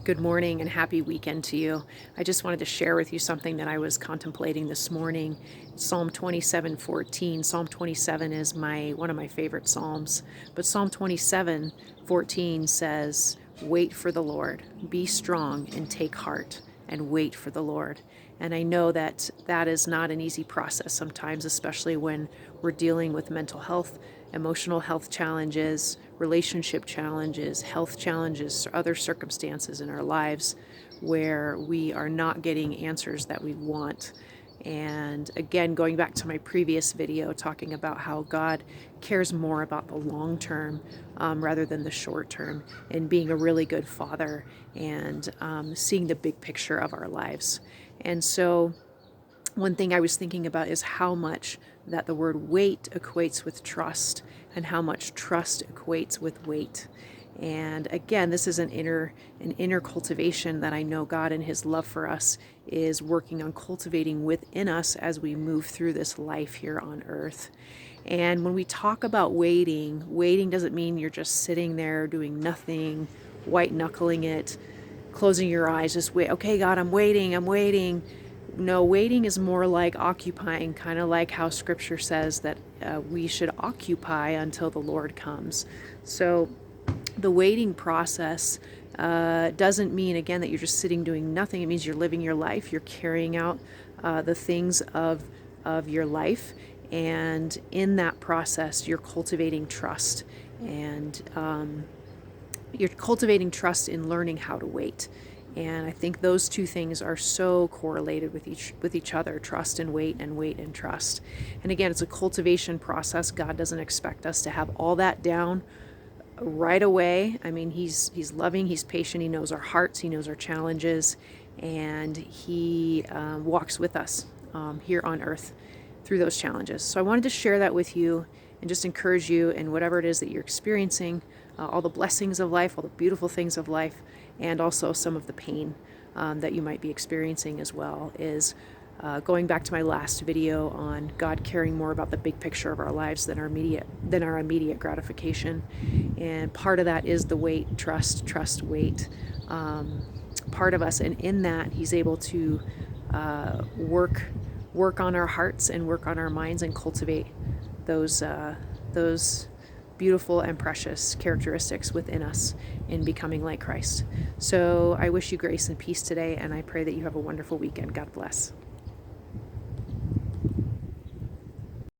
Good morning and happy weekend to you. I just wanted to share with you something that I was contemplating this morning. Psalm 27:14. Psalm 27 is one of my favorite psalms, but Psalm 27:14 says, "Wait for the Lord. Be strong and take heart and wait for the Lord." And I know that that is not an easy process sometimes, especially when we're dealing with mental health, emotional health challenges, relationship challenges, health challenges, other circumstances in our lives where we are not getting answers that we want. And again, going back to my previous video, talking about how God cares more about the long term rather than the short term, and being a really good father and seeing the big picture of our lives. And so, one thing I was thinking about is how much that the word wait equates with trust, and how much trust equates with wait. And again, this is an inner cultivation that I know God in his love for us is working on cultivating within us as we move through this life here on earth. And when we talk about waiting doesn't mean you're just sitting there doing nothing, white knuckling it, closing your eyes, just wait. Okay, God, I'm waiting. No, waiting is more like occupying, kind of like how scripture says that we should occupy until the Lord comes. So the waiting process doesn't mean, again, that you're just sitting doing nothing. It means you're living your life, you're carrying out the things of your life. And in that process, you're cultivating trust. And you're cultivating trust in learning how to wait. And I think those two things are so correlated with each other: trust and wait and trust. And again, it's a cultivation process. God doesn't expect us to have all that down right away. I mean, he's loving, he's patient, he knows our hearts, he knows our challenges, and he walks with us here on earth through those challenges. So I wanted to share that with you and just encourage you in whatever it is that you're experiencing, all the blessings of life, all the beautiful things of life, and also some of the pain that you might be experiencing as well. Is going back to my last video on God caring more about the big picture of our lives than our immediate gratification. And part of that is the wait, trust, wait. Part of us, and in that he's able to work on our hearts and work on our minds and cultivate those beautiful and precious characteristics within us in becoming like Christ. So I wish you grace and peace today, and I pray that you have a wonderful weekend. God bless.